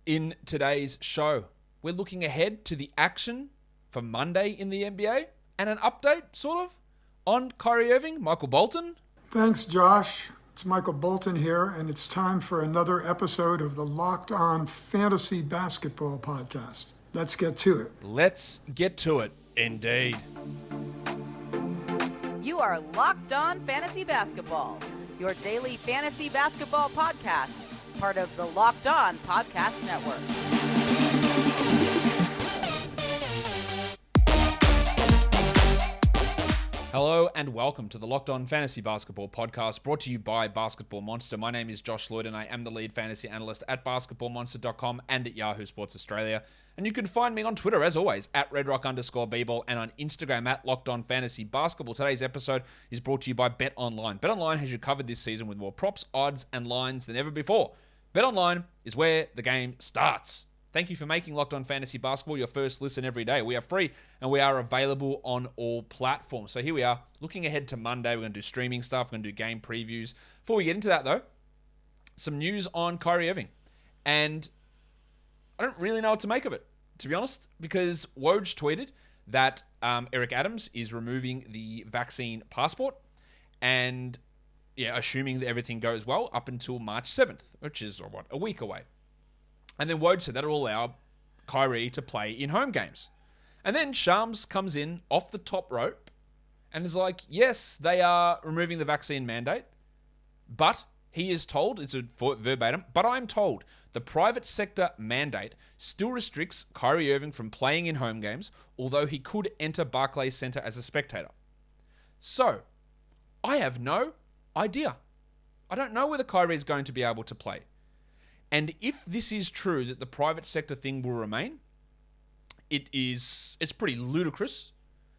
In today's show, we're looking ahead to the action for Monday in the NBA and an update, sort of, on Kyrie Irving, Michael Bolton. Thanks, Josh. It's Michael Bolton here, and it's time for another episode of the Locked On Fantasy Basketball Podcast. Let's get to it. Let's get to it, indeed. You are Locked On Fantasy Basketball, your daily fantasy basketball podcast, part of the Locked On Podcast Network. Hello and welcome to the Locked On Fantasy Basketball Podcast, brought to you by Basketball Monster. My name is Josh Lloyd and I am the lead fantasy analyst at basketballmonster.com and at Yahoo Sports Australia. And you can find me on Twitter, as always, at redrock_bball and on Instagram at Locked On Fantasy Basketball. Today's episode is brought to you by BetOnline. BetOnline has you covered this season with more props, odds, and lines than ever before. BetOnline is where the game starts. Thank you for making Locked On Fantasy Basketball your first listen every day. We are free and we are available on all platforms. So here we are, looking ahead to Monday. We're going to do streaming stuff. We're going to do game previews. Before we get into that, though, some news on Kyrie Irving. And I don't really know what to make of it, to be honest, because Woj tweeted that Eric Adams is removing the vaccine passport and, assuming that everything goes well, up until March 7th, which is, a week away. And then Woj said that will allow Kyrie to play in home games. And then Shams comes in off the top rope and is like, yes, they are removing the vaccine mandate, but he is told, it's a verbatim, but I'm told the private sector mandate still restricts Kyrie Irving from playing in home games, although he could enter Barclays Center as a spectator. So, I have no idea. I don't know whether Kyrie is going to be able to play. And if this is true, that the private sector thing will remain, it's pretty ludicrous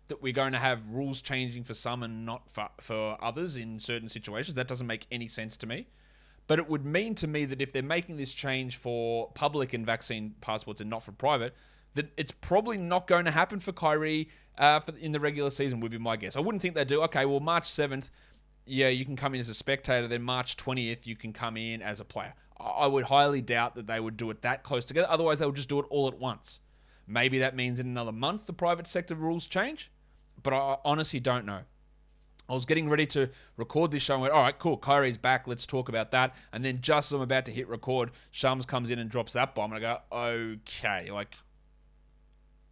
that we're going to have rules changing for some and not for others in certain situations. That doesn't make any sense to me. But it would mean to me that if they're making this change for public and vaccine passports and not for private, that it's probably not going to happen for Kyrie in the regular season, would be my guess. I wouldn't think they'd do, okay, well, March 7th, you can come in as a spectator. Then March 20th, you can come in as a player. I would highly doubt that they would do it that close together. Otherwise, they would just do it all at once. Maybe that means in another month the private sector rules change, but I honestly don't know. I was getting ready to record this show and went, all right, cool, Kyrie's back, let's talk about that. And then just as I'm about to hit record, Shams comes in and drops that bomb, and I go, okay,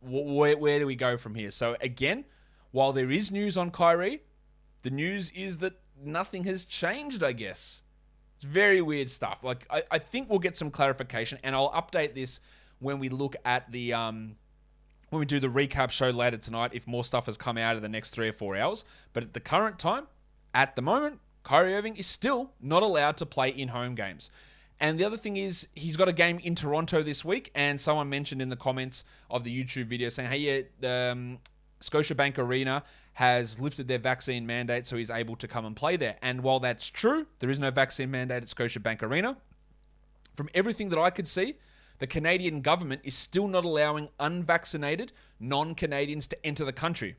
where do we go from here? So again, while there is news on Kyrie, the news is that nothing has changed, I guess. It's very weird stuff. I think we'll get some clarification, and I'll update this when we look at the when we do the recap show later tonight, if more stuff has come out in the next 3 or 4 hours. But at the current time, at the moment, Kyrie Irving is still not allowed to play in home games. And the other thing is, he's got a game in Toronto this week, and someone mentioned in the comments of the YouTube video saying, hey, Scotiabank Arena has lifted their vaccine mandate, so he's able to come and play there. And while that's true, there is no vaccine mandate at Scotiabank Arena. From everything that I could see, the Canadian government is still not allowing unvaccinated non-Canadians to enter the country.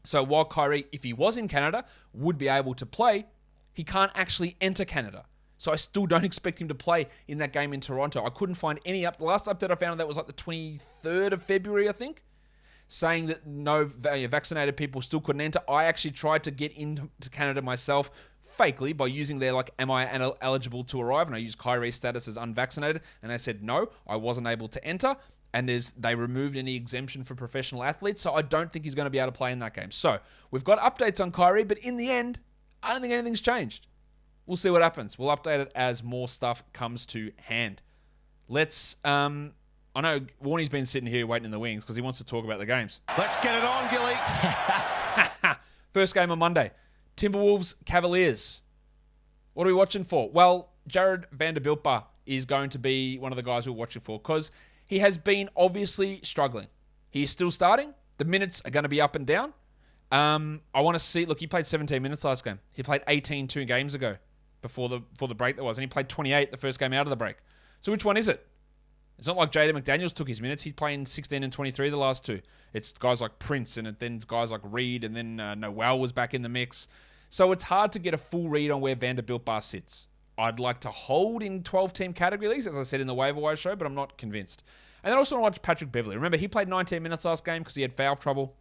So while Kyrie, if he was in Canada, would be able to play, he can't actually enter Canada. So I still don't expect him to play in that game in Toronto. I couldn't find any the last update I found on that was like the 23rd of February, I think, saying that no vaccinated people still couldn't enter. I actually tried to get into Canada myself fakely by using their am I eligible to arrive, and I used Kyrie's status as unvaccinated, and they said no, I wasn't able to enter, and they removed any exemption for professional athletes, so I don't think he's going to be able to play in that game. So we've got updates on Kyrie, but in the end, I don't think anything's changed. We'll see what happens. We'll update it as more stuff comes to hand. Let's I know Warnie's been sitting here waiting in the wings because he wants to talk about the games. Let's get it on, Gilly. First game on Monday. Timberwolves, Cavaliers. What are we watching for? Well, Jared Vanderbilt is going to be one of the guys we're watching for because he has been obviously struggling. He's still starting. The minutes are going to be up and down. I want to see... Look, he played 17 minutes last game. He played 18 2 games ago before the break there was. And he played 28 the first game out of the break. So which one is it? It's not like Jaden McDaniels took his minutes. He's playing 16 and 23 the last two. It's guys like Prince and then guys like Reed and then Noel was back in the mix. So it's hard to get a full read on where Vanderbilt sits. I'd like to hold in 12-team category leagues, as I said in the waiver wire show, but I'm not convinced. And then I also want to watch Patrick Beverley. Remember, he played 19 minutes last game because he had foul trouble.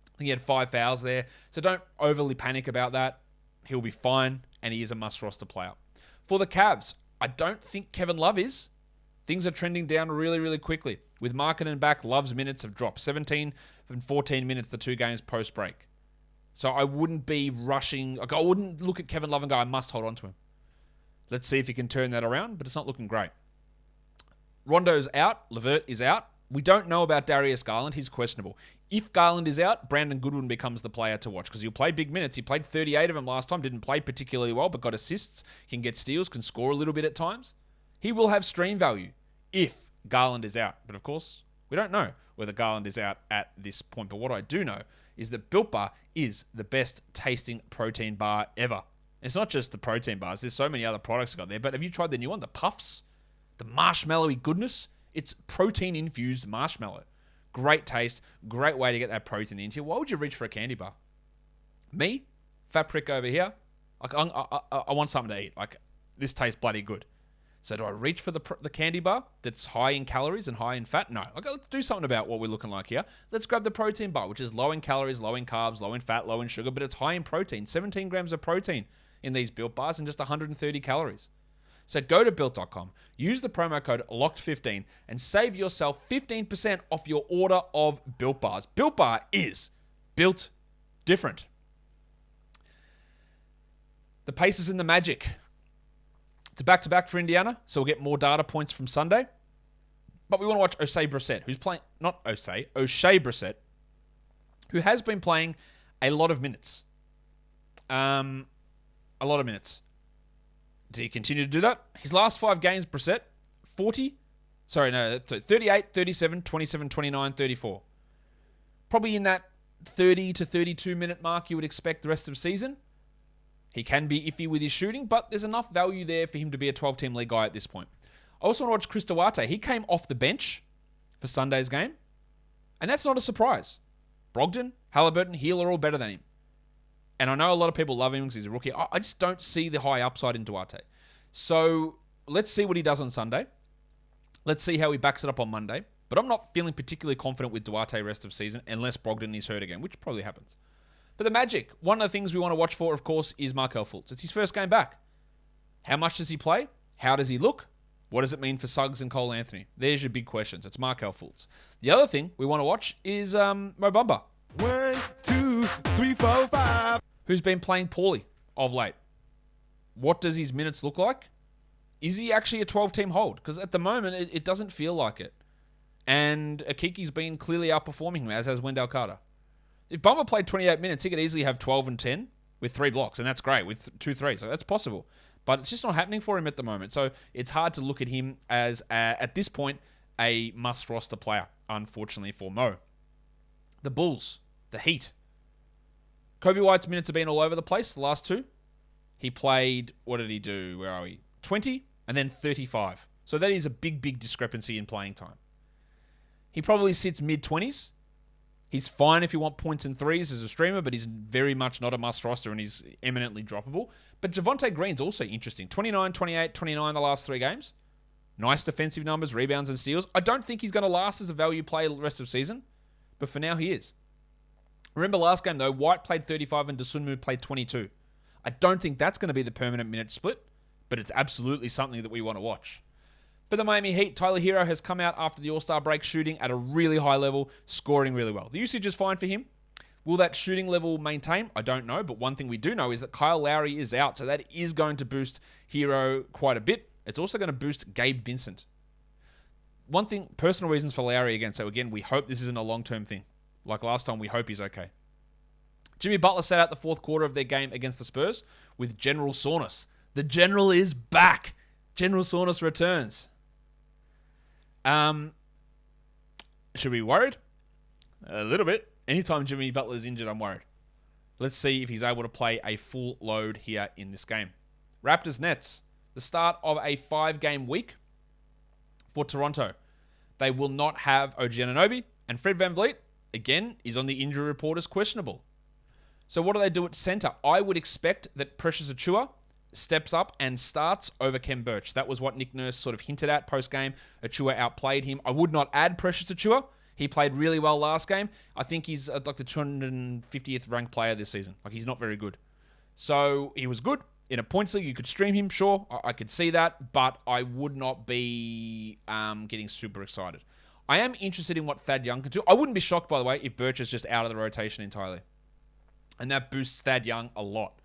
I think he had 5 fouls there. So don't overly panic about that. He'll be fine, and he is a must-roster player. For the Cavs, I don't think Kevin Love is. Things are trending down really, really quickly. With Markkanen back, Love's minutes have dropped. 17 and 14 minutes the 2 games post-break. So I wouldn't be rushing. Like, I wouldn't look at Kevin Love and go, I must hold on to him. Let's see if he can turn that around, but it's not looking great. Rondo's out. LeVert is out. We don't know about Darius Garland. He's questionable. If Garland is out, Brandon Goodwin becomes the player to watch because he'll play big minutes. He played 38 of them last time. Didn't play particularly well, but got assists. Can get steals. Can score a little bit at times. He will have stream value if Garland is out. But of course, we don't know whether Garland is out at this point. But what I do know is that Built Bar is the best tasting protein bar ever. It's not just the protein bars. There's so many other products got there. But have you tried the new one? The Puffs? The marshmallowy goodness? It's protein-infused marshmallow. Great taste. Great way to get that protein into you. Why would you reach for a candy bar? Me? Fat prick over here? Like, I want something to eat. Like, this tastes bloody good. So do I reach for the candy bar that's high in calories and high in fat? No. Okay, let's do something about what we're looking like here. Let's grab the protein bar, which is low in calories, low in carbs, low in fat, low in sugar, but it's high in protein. 17 grams of protein in these Built bars and just 130 calories. So go to Built.com, use the promo code LOCKED15 and save yourself 15% off your order of Built Bars. Built Bar is built different. The Pacers and the Magic. It's a back-to-back for Indiana, so we'll get more data points from Sunday. But we want to watch Oshae Brissett, who's playing, Oshae Brissett, who has been playing a lot of minutes. A lot of minutes. Does he continue to do that? His last 5 games, Brissett, 38, 37, 27, 29, 34. Probably in that 30 to 32 minute mark you would expect the rest of the season. He can be iffy with his shooting, but there's enough value there for him to be a 12-team league guy at this point. I also want to watch Chris Duarte. He came off the bench for Sunday's game, and that's not a surprise. Brogdon, Halliburton, Hill are all better than him. And I know a lot of people love him because he's a rookie. I just don't see the high upside in Duarte. So let's see what he does on Sunday. Let's see how he backs it up on Monday. But I'm not feeling particularly confident with Duarte rest of season unless Brogdon is hurt again, which probably happens. For the Magic, one of the things we want to watch for, of course, is Markelle Fultz. It's his first game back. How much does he play? How does he look? What does it mean for Suggs and Cole Anthony? There's your big questions. It's Markelle Fultz. The other thing we want to watch is Mo Bamba. 1, 2, 3, 4, 5. Who's been playing poorly of late. What does his minutes look like? Is he actually a 12-team hold? Because at the moment, it doesn't feel like it. And Akiki's been clearly outperforming him, as has Wendell Carter. If Bamba played 28 minutes, he could easily have 12 and 10 with 3 blocks, and that's great, with 2 threes. So that's possible. But it's just not happening for him at the moment. So it's hard to look at him as, at this point, a must-roster player, unfortunately for Mo. The Bulls, the Heat. Kobe White's minutes have been all over the place, the last 2. He played, what did he do? Where are we? 20 and then 35. So that is a big, big discrepancy in playing time. He probably sits mid-20s. He's fine if you want points and threes as a streamer, but he's very much not a must-roster and he's eminently droppable. But Javonte Green's also interesting. 29, 28, 29 the last 3 games. Nice defensive numbers, rebounds and steals. I don't think he's going to last as a value player the rest of the season, but for now he is. Remember last game, though, White played 35 and Dosunmu played 22. I don't think that's going to be the permanent minute split, but it's absolutely something that we want to watch. For the Miami Heat, Tyler Hero has come out after the All-Star break shooting at a really high level, scoring really well. The usage is fine for him. Will that shooting level maintain? I don't know, but one thing we do know is that Kyle Lowry is out, so that is going to boost Hero quite a bit. It's also going to boost Gabe Vincent. One thing, personal reasons for Lowry again, so again, we hope this isn't a long-term thing. Like last time, we hope he's okay. Jimmy Butler sat out the 4th quarter of their game against the Spurs with general soreness. The general is back. General soreness returns. Should we be worried? A little bit. Anytime Jimmy Butler is injured, I'm worried. Let's see if he's able to play a full load here in this game. Raptors Nets. The start of a 5-game week for Toronto. They will not have OG Anunoby, and Fred VanVleet, again, is on the injury report as questionable. So what do they do at center? I would expect that Precious Achiuwa, steps up and starts over Kem Birch. That was what Nick Nurse sort of hinted at post-game. Achua outplayed him. I would not add Precious Achua. He played really well last game. I think he's like the 250th ranked player this season. Like, he's not very good. So he was good. In a points league, you could stream him, sure. I could see that, but I would not be getting super excited. I am interested in what Thad Young can do. I wouldn't be shocked, by the way, if Birch is just out of the rotation entirely. And that boosts Thad Young a lot.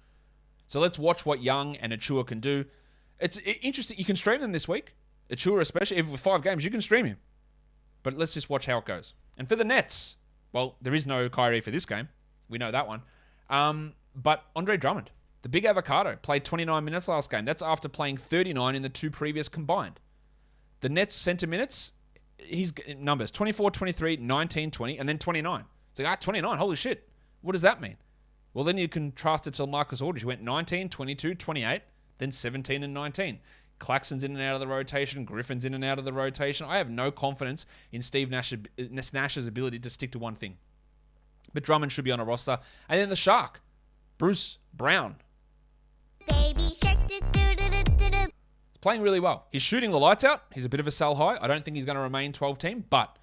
So let's watch what Young and Achua can do. It's interesting. You can stream them this week. Achua especially. If with 5 games, you can stream him. But let's just watch how it goes. And for the Nets, well, there is no Kyrie for this game. We know that one. But Andre Drummond, the big avocado, played 29 minutes last game. That's after playing 39 in the 2 previous combined. The Nets center minutes, his numbers, 24, 23, 19, 20, and then 29. It's like, 29, holy shit. What does that mean? Well, then you contrast it to Marcus Aldridge, who went 19, 22, 28, then 17 and 19. Claxton's in and out of the rotation. Griffin's in and out of the rotation. I have no confidence in Steve Nash's ability to stick to one thing. But Drummond should be on a roster. And then the Shark, Bruce Brown. Baby shark, do-do-do-do-do. He's playing really well. He's shooting the lights out. He's a bit of a sell high. I don't think he's going to remain 12-team, but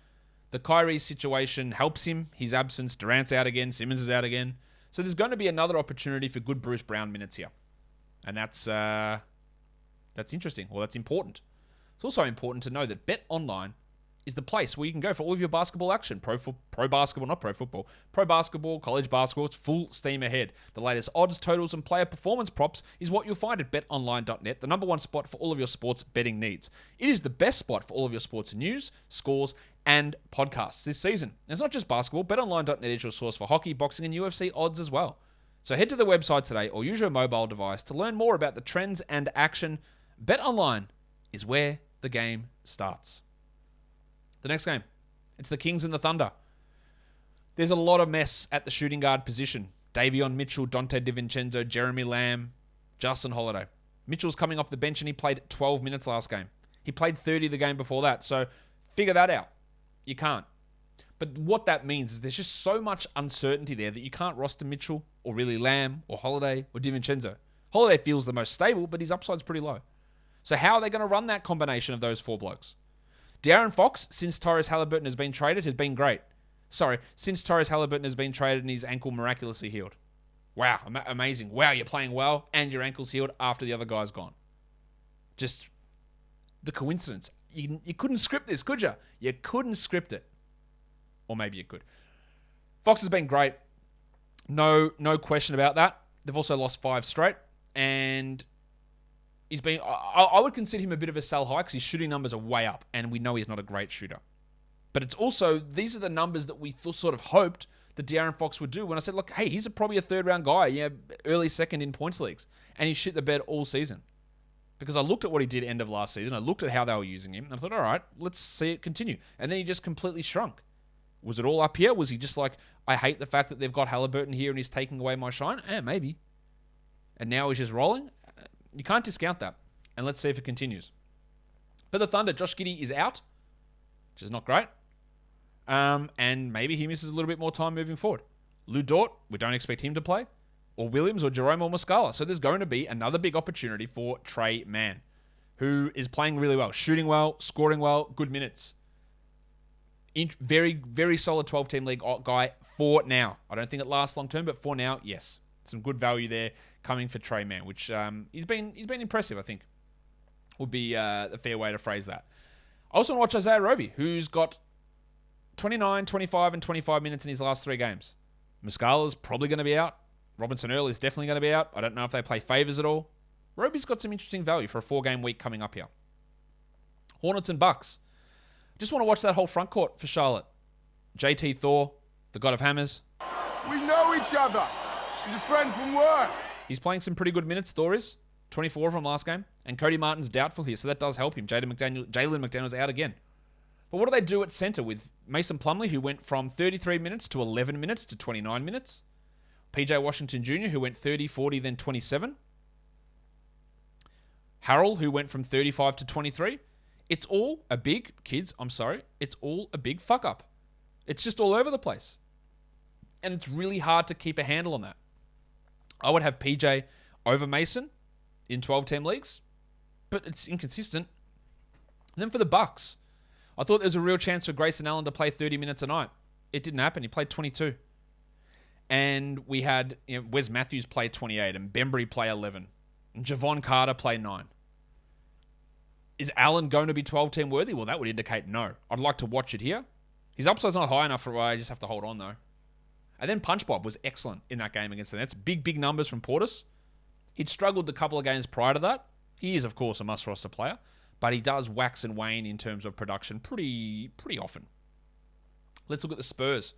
the Kyrie situation helps him. His absence. Durant's out again. Simmons is out again. So there's going to be another opportunity for good Bruce Brown minutes here. And that's interesting. Well, that's important. It's also important to know that BetOnline is the place where you can go for all of your basketball action. Pro basketball, not pro football. Pro basketball, college basketball, it's full steam ahead. The latest odds, totals, and player performance props is what you'll find at betonline.net, the number one spot for all of your sports betting needs. It is the best spot for all of your sports news, scores, and podcasts this season. And it's not just basketball. BetOnline.net is your source for hockey, boxing, and UFC odds as well. So head to the website today or use your mobile device to learn more about the trends and action. BetOnline is where the game starts. The next game, it's the Kings and the Thunder. There's a lot of mess at the shooting guard position. Davion Mitchell, Dante DiVincenzo, Jeremy Lamb, Justin Holiday. Mitchell's coming off the bench and he played 12 minutes last game. He played 30 the game before that, so figure that out. You can't. But what that means is there's just so much uncertainty there that you can't roster Mitchell or really Lamb or Holiday or DiVincenzo. Holiday feels the most stable, but his upside's pretty low. So how are they going to run that combination of those 4 blokes? De'Aaron Fox, since Tyrese Halliburton has been traded, has been great. Since Tyrese Halliburton has been traded and his ankle miraculously healed. Wow, amazing. Wow, you're playing well and your ankle's healed after the other guy's gone. Just the coincidence. You couldn't script this, could you? You couldn't script it. Or maybe you could. Fox has been great. No question about that. They've also lost 5 straight. And he's been... I would consider him a bit of a sell high because his shooting numbers are way up. And we know he's not a great shooter. But it's also... These are the numbers that we sort of hoped that De'Aaron Fox would do. When I said, look, hey, he's probably a 3rd-round guy. Early 2nd in points leagues. And he shit the bed all season. Because I looked at what he did end of last season. I looked at how they were using him. And I thought, all right, let's see it continue. And then he just completely shrunk. Was it all up here? Was he just like, I hate the fact that they've got Halliburton here and he's taking away my shine? Maybe. And now he's just rolling? You can't discount that. And let's see if it continues. For the Thunder, Josh Giddey is out, which is not great. And maybe he misses a little bit more time moving forward. Lou Dort, we don't expect him to play. Or Williams or Jerome or Muscala. So there's going to be another big opportunity for Tre Mann, who is playing really well, shooting well, scoring well, good minutes. Very, very solid 12-team league guy for now. I don't think it lasts long term, but for now, yes. Some good value there coming for Tre Mann, which he's been impressive, I think. Would be the fair way to phrase that. I also want to watch Isaiah Roby, who's got 29, 25, and 25 minutes in his last 3 games. Muscala's probably going to be out. Robinson Earl is definitely going to be out. I don't know if they play favors at all. Roby's got some interesting value for a 4-game week coming up here. Hornets and Bucks. Just want to watch that whole front court for Charlotte. JT Thor, the god of hammers. We know each other. He's a friend from work. He's playing some pretty good minutes, Thor is. 24 from last game. And Cody Martin's doubtful here, so that does help him. Jalen McDaniel's out again. But what do they do at center with Mason Plumlee, who went from 33 minutes to 11 minutes to 29 minutes? PJ Washington Jr., who went 30, 40, then 27. Harrell, who went from 35 to 23. It's all a big, kids, I'm sorry, it's all a big fuck up. It's just all over the place. And it's really hard to keep a handle on that. I would have PJ over Mason, in 12-team leagues, but it's inconsistent. And then for the Bucks, I thought there was a real chance for Grayson Allen to play 30 minutes a night. It didn't happen. He played 22. And we had Wes Matthews play 28 and Bembry play 11 and Javon Carter play 9. Is Allen going to be 12-team worthy? Well, that would indicate no. I'd like to watch it here. His upside's not high enough for why I just have to hold on, though. And then Punch Bob was excellent in that game against the Nets. Big numbers from Portis. He'd struggled a couple of games prior to that. He is, of course, a must-roster player, but he does wax and wane in terms of production pretty often. Let's look at the Spurs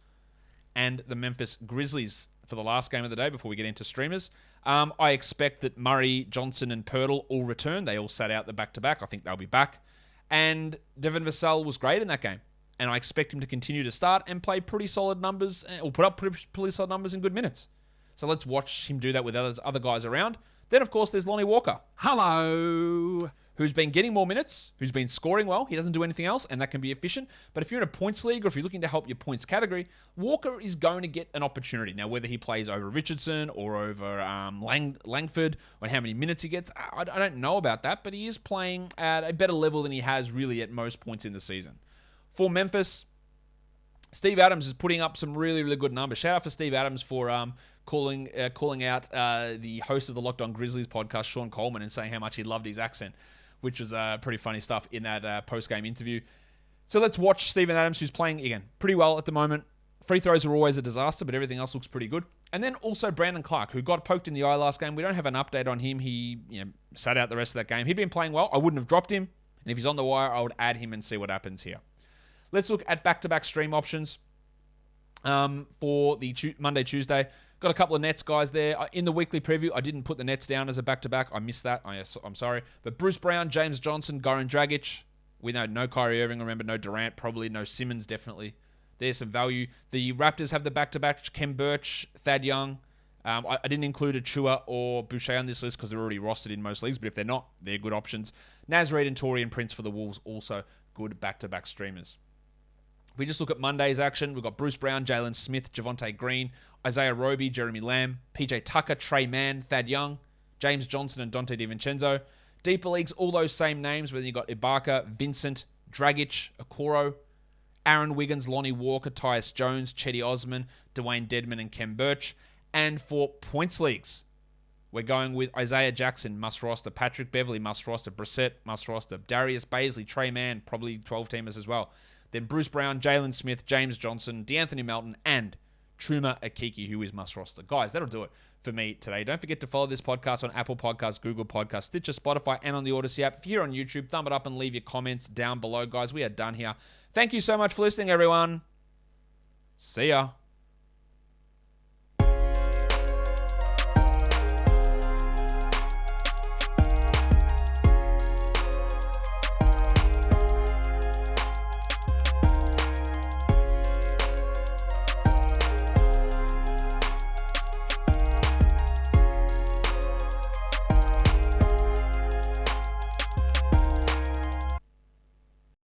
and the Memphis Grizzlies for the last game of the day before we get into streamers. I expect that Murray, Johnson, and Pirtle all return. They all sat out the back-to-back. I think they'll be back. And Devin Vassell was great in that game. And I expect him to continue to start and play pretty solid numbers, or put up pretty solid numbers in good minutes. So let's watch him do that with other guys around. Then, of course, there's Lonnie Walker. Hello. Who's been getting more minutes, who's been scoring well. He doesn't do anything else, and that can be efficient. But if you're in a points league or if you're looking to help your points category, Walker is going to get an opportunity. Now, whether he plays over Richardson or over Langford, or how many minutes he gets, I don't know about that, but he is playing at a better level than he has really at most points in the season. For Memphis, Steve Adams is putting up some really good numbers. Shout out for Steve Adams for calling out the host of the Locked On Grizzlies podcast, Sean Coleman, and saying how much he loved his accent, which was pretty funny stuff in that post-game interview. So let's watch Steven Adams, who's playing, again, pretty well at the moment. Free throws are always a disaster, but everything else looks pretty good. And then also Brandon Clark, who got poked in the eye last game. We don't have an update on him. He sat out the rest of that game. He'd been playing well. I wouldn't have dropped him. And if he's on the wire, I would add him and see what happens here. Let's look at back-to-back stream options for the Monday, Tuesday. Got a couple of Nets guys there. In the weekly preview, I didn't put the Nets down as a back-to-back. I missed that. I'm sorry. But Bruce Brown, James Johnson, Goran Dragic. We know no Kyrie Irving, remember. No Durant, probably. No Simmons, definitely. There's some value. The Raptors have the back-to-back. Kem Birch, Thad Young. I didn't include Achua or Boucher on this list because they're already rostered in most leagues. But if they're not, they're good options. Naz Reid and Torian Prince for the Wolves, also good back-to-back streamers. If we just look at Monday's action, we've got Bruce Brown, Jalen Smith, Javonte Green, Isaiah Roby, Jeremy Lamb, PJ Tucker, Tre Mann, Thad Young, James Johnson, and Dante DiVincenzo. Deeper leagues, all those same names, whether you've got Ibaka, Vincent, Dragic, Okoro, Aaron Wiggins, Lonnie Walker, Tyus Jones, Chetty Osman, Dwayne Dedman, and Kem Birch. And for points leagues, we're going with Isaiah Jackson, must roster, Patrick Beverly, must roster, Brissett, must roster, Darius Baisley, Tre Mann, probably 12-teamers as well. Then Bruce Brown, Jalen Smith, James Johnson, DeAnthony Melton, and Truma Akiki, who is must roster. Guys, that'll do it for me today. Don't forget to follow this podcast on Apple Podcasts, Google Podcasts, Stitcher, Spotify, and on the Odyssey app. If you're on YouTube, thumb it up and leave your comments down below, guys. We are done here. Thank you so much for listening, everyone. See ya.